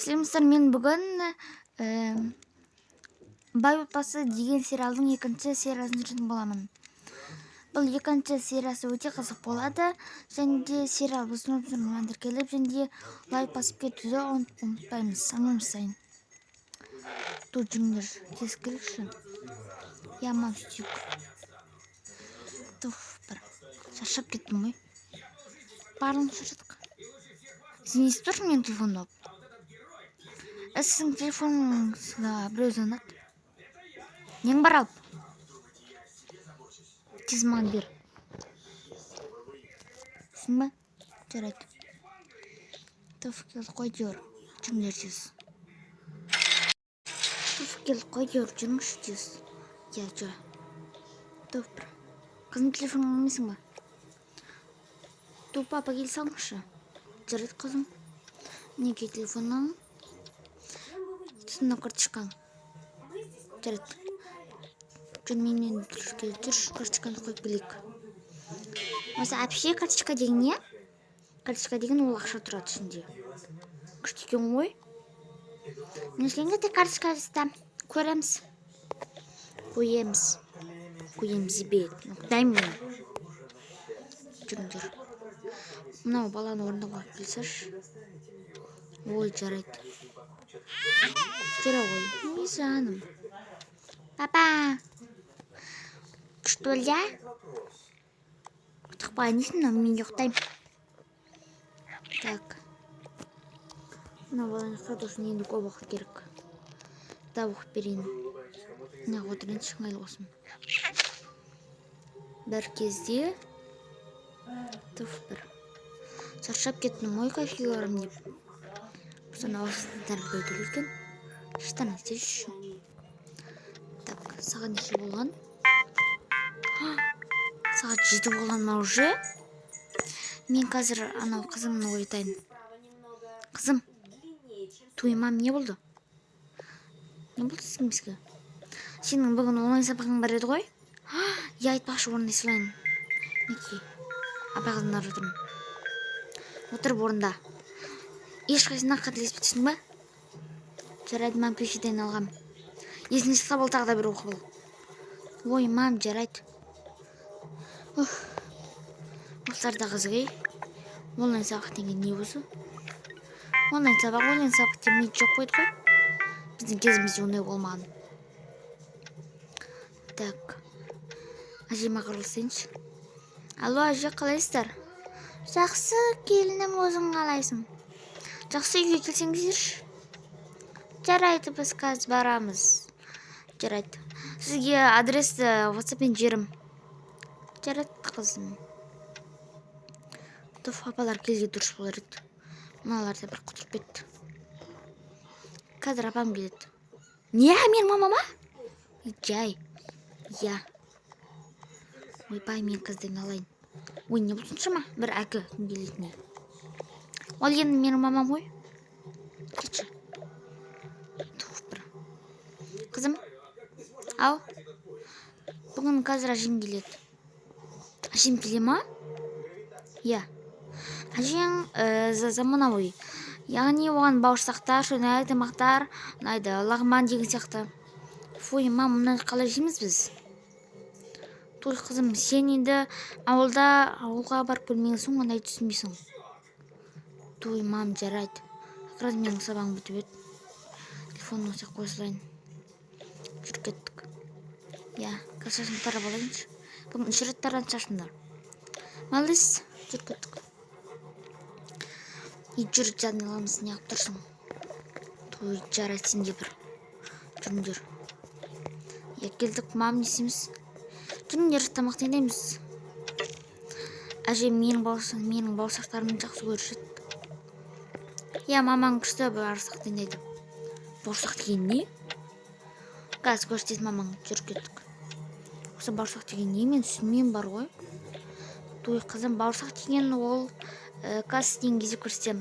Сәлеметсіздер, мен бүгін бай отбасы деген сериалдың екінші сериясын түсіретін боламын. Бұл екінші сериясы өте қызық болады, және де сериал біздің обзормен тіркеліп, және де лайк басып кетуді ұмытпаймыз. Аман-сау. Тут жүріңдер, тез кірікші. Я мамстик. Бір шаршап кеттім ғой. Барлығын шаршадық. Извините, тоже менің телефоным алып. Сіздің телефоныңызға біреу звонады. Нең бар алып? Тез маған бер. Сің ба? Жарайды. Тоф қой дер. Жүріңдер тез. Тоф қой дер. Жүріңші тез. Жа. Тоф бір. Қызым телефонын алмайсың ба? Тоф папа кел салыңызшы. Жарайды қызым. Неге телефонның? Түсіне карточкаң. Жарайды. Жүрменен жүрш карточканы қойып келейік. Осы әпше карточка деген не? Карточка деген ол ақша тұрады ішінде. Күшті екен ғой. Нешкенге де карточка жаста. Көреміз. Қоемыз бет. Дай мен. Жүріңдер. Мынау баланы орындауға келсеш. Ой, жарайды. Жүре ғой. Не жаным. Папа. Күшті өлді? Құтықпай несін, мен жоқтайым. Так. Мынау баланы қадырсын енді көп уақыт керек. Да оқып берейін. Не отырын шыңайлы болсын. Бір кезде бір шаршап кеттім, ой кайфке барам деп. Соны ауысында тәрбие екен. Штан айтсайшы үшін. Так, саған неше болған? Сағат 7 болған ма уже? Мен қазір анау қызымны оятайын. Қызым, тоймам не болды? Не болды сіздің бізге? Сенің бүгін онлайн сабағың бар еді ғой? Я айтпақшы орында сылайын. Неке? Апай қызымдар отырмын. Отырып орында. Ешқайсына қателеспей түсің ба? Жарайды, мам пешеден алғам. Есіне шықса бол тағы да бір оқы бол. Ой, мам, жарайды. Осылар да қызық, онлайн сабақ деген не өзі? Онлайн сабақ демейді жоқ қойды ғой. Біздің кезімізде ондай болмаған. Так. Әжеме қырылсайыншы. Алло, әже, қалайсыздар? Жақсы, келінім, өзің қалайсың? Жақсы, үйге келсеңіздерші. Жарайды, біз қазір барамыз. Жарайды. Сізге адресті WhatsApp-пен жерім. Жарайды, қызым. Тоф, апалар келге дұрыс болар еді. Мыналар да бір құтырып кетті. Қазір апам келеді. Не, мен мамама? Жай. Я. Ойбай, мен қыздың алайын. Ой, не болсыншы ма? Бір әкі келетіне. Ол енді менің мамам ғой. Кетші. Тоф, бір. Қызым. Ау. Бүгін қазір әжем келеді. Әжем келе ма? Я. Әжең заманауи. Яғни оған бауырсақтар, шөне тамақтар, ұнайды, лағман деген сияқты. Фой, мам, мұны қалай жейміз біз? Той, қызым, сен енді ауылға барып көрмейсің, ондай түсінбейсің. Той, мам, жарайды. Ақыраз менің сабағым бітіп еді. Телефонын осы қойсылайын. Жүріп кеттік. Я, шашын тарап алайыншы. Бүгін 3 рет таран шашындар. Малдыз, жүріп кеттік. Жүріп жадын аламыз, не қып тұрсың? Той, жарайды, сенде бір. Жүріңдер. Я, келдік, мам, несеміз? Жүріңдер, тамақ теңдейміз. Әже, менің бауырсақтарымды жақсы көрішеді. Я, мамаң күшті бауырсақ теңдейді. Бауырсақ деген не? Қазір көрсетеді мамаң, жүріп кеттік. Осы бауырсақ деген не? Мен түсінмеймін бар ғой. Той, қызым, бауырсақ деген ол касс деген кезде көрсетем.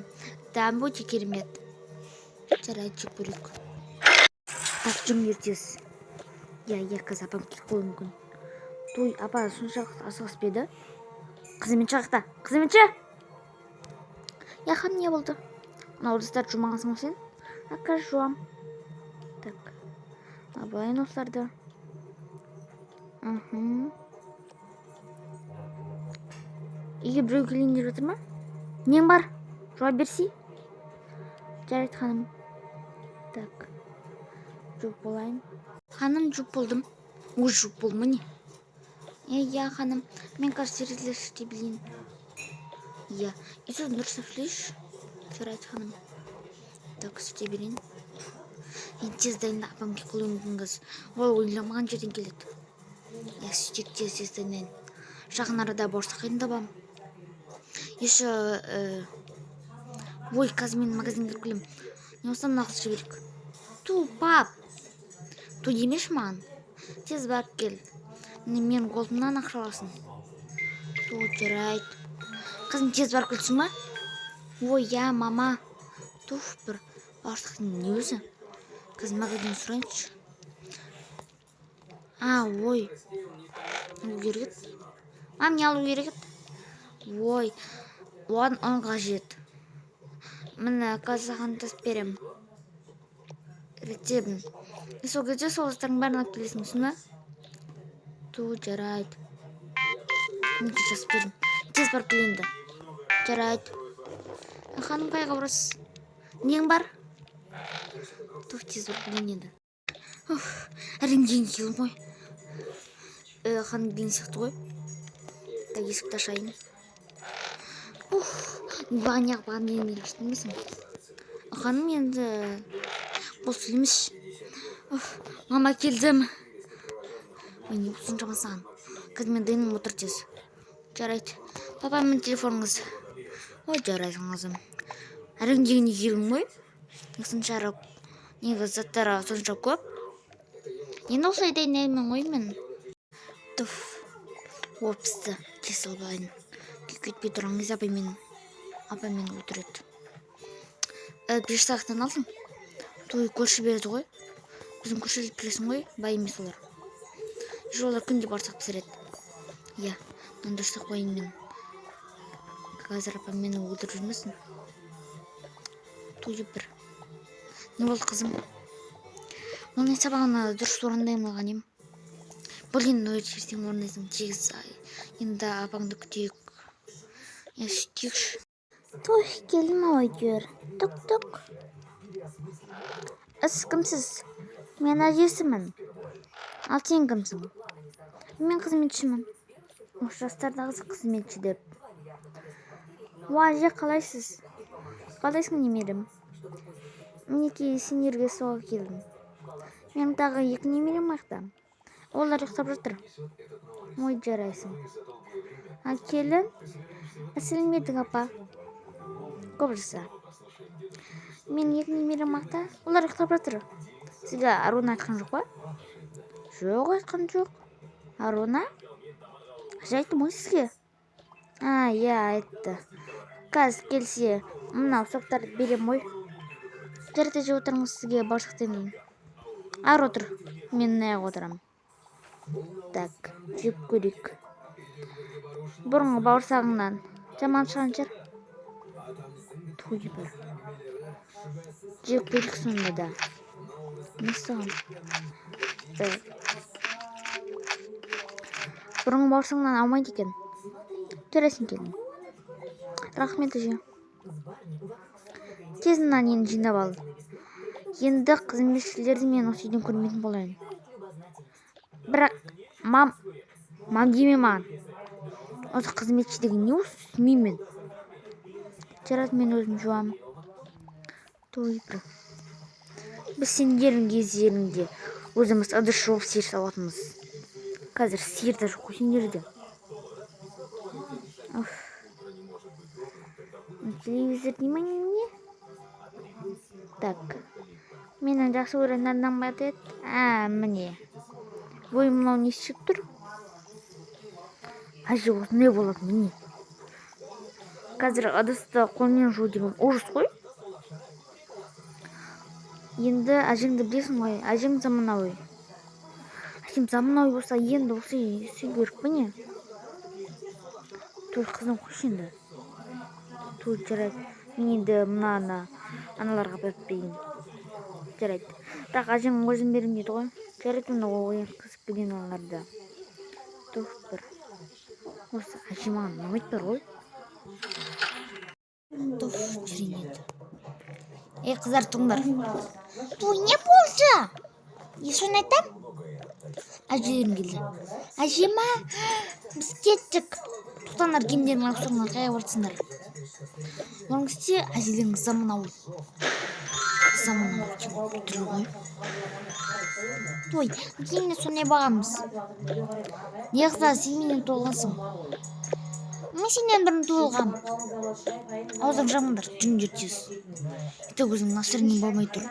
Дәм өте керемет. Жарайды, жеп көрейік. Так, жүріңдер тез. Я, қазір апам келіп қоюы мүмкін. Той, апа соншалық асығыспеді. Қызымен шақта. Қызымен ше? Я, хан, не болды? Мына орыстар жұмағансың сен? Ака жуам. Так. Абайын осыларды. Үйге біреу келейін деп жатыр ма? Нең бар? Жуа берсей? Жарайды ханым. Так. Жуып болайын. Ханым, жуып болдым. Ой, жуып болдым міне. Иә, ханым. Мен қазір терезелер істей білейін. Иә. И сіз дұрыстап сөйлейші. Жарайды ханым. Так, істей берейін. Енді тез дайында апамға қылуым мүмкін қыз. Ол ойламаған жерден келеді. Я сөйтек тез дайындайын. Жақын арада борсақайын табам. Еще ой, қазір мен магазинге кіріп келем. Не болса мына қыз жіберейік. Ту, пап. Ту демеші маған. Тез барып кел. Мен қолымнан ақша аласың. Ту, жарайды. Қызым, тез барып келсің ба? Ой, я, мама. Туф, бір борсақтың не өзі? Қызым, магазин сұрайыншы. Ой. Алу керек еді. Мам, не алу керек еді? Ой, оған қажет. Міне, қазір саған тасып берем. Рецебін. Сол кезде сол заттардың бәрін алып келесің, түсін ба? Ту, жарайды. Неге жазып бердім. Тез барып кел енді. Жарайды. Ханым, қайға барасыз? Нең бар? Ту, тез барып келейін енді. Әрең деген келім ғой. Ханым деген сияқты ғой. Есікті ашайын. Баған деген аштың бесің? Ханым, енді бұл сөйлемеш. Мама, келдім. Ой, не болсын жамасан. Қазір мен дайыным, отыр тез. Жарайды. Папа, мен телефоныңыз. Ой, жарайды қызым. Әрең деген келім ғой. Неге заттары сонша көп. Енді осылай дайындаймын ғой мен. Туф. Опсты. Тез алып алайын. Кетпей тұрыңыз, апаймен өлтіреді. 5 сағаттан алдым. Той көрші берді ғой. Біздің көршілер білесің ғой, бай емес олар. Олар күнде барсақ пісіреді. Иә, мынаны дұрыстап қойын мен. Қазір апам мені өлтіріп жүрмесін. Той бір. Не болды қызым? Ол не сабағына дұрыс орындаймын алған ем. Бұл енді өте жерсен орындайсың. Тегіз енді апаңды күтейік. Я сөйтейікші. Той, келдің ау әйтеуір. Тұк. Сіз кімсіз? Мен әжесімін. Ал сен кімсің? Мен қызметшімін. Осы жастардағы қызметші деп. Әже, қалайсыз? Қалайсың, немерем? Мінекей сендерге соға келдім. Мен тағы 2 немерем қайда? Олар ұйықтап жатыр. Ой, жарайсың. Келін? Сәлеметің, апа. Көп жаса. Мен 2 немерем қайда? Олар ұйықтап жатыр. Сізге Аруна айтқан жоқ па? Жоқ, айтқан жоқ. Аруна? Айттым ғой сізге. Иә, айтты. Қазір келсе, мынау соқтарды берем ғой. Жарты жеп отырыңыз, сізге бауырсақтаймын. Отыр. Мен аяқ отырам. Так, жеп көрейік. Бұрынғы бауырсағыңнан жаман шыған жер. Той бір. Жеп көрейік сонда да. Несіған? Бұрынғы бауырсағыңнан алмайды екен. Жарайсың, келін. Рахмет, әже. Тез мынаны енді жинап ал. Енді қызметшілерді мен осы үйден көрмейтін болайын. Бірақ, мам деме маған. Осы қызметші деген не осы түсінбеймін. Жарайды, мен өзім жуам. Той бір. Біз сендердің кездеріңде өзіміз ыдыс жуып сиыр сауатымыз. Қазір сиырда жоқ қой сендерде. Телевизор деймін не? Так. Менің жақсы көретін адам бар еді. Міне. Ой, мынау не істеп тұр? Әже, осы не болады міне? Қазір ыдысты қолмен жуу деген ұрыс қой. Енді әжеңді білесің ғой, әжең заманауи. Әжем заманауи болса, енді осы үй керек міне. Той, қызым, қойшы енді. Той, жарайды. Мен енді мынаны аналарға беріп берейін. жарайды. Бірақ әжем өзім берем дейді ғой. Жарайды, онда оянғызып берейін оларды. Тух бір. Осы әжем маған ұнамайды бар ғой. Тух жүрейін еді. Қыздар туыңдар. Той не болды? Соны айтам? Әжелерім келді. Әжема, біз кеттік. Тоқтаңдар, киімдерің соңынан қайға бартсыңдар. Оның үстіне әжелеріңіз заманауи. Түрі ғой. Той, киімді сондай бағамыз. Не қыздар, сен менен туылғансың. Мен сенен бұрын туылғам. Аузым жамандар, жүн жертесіз. Ете көзім насырынен болмай тұр.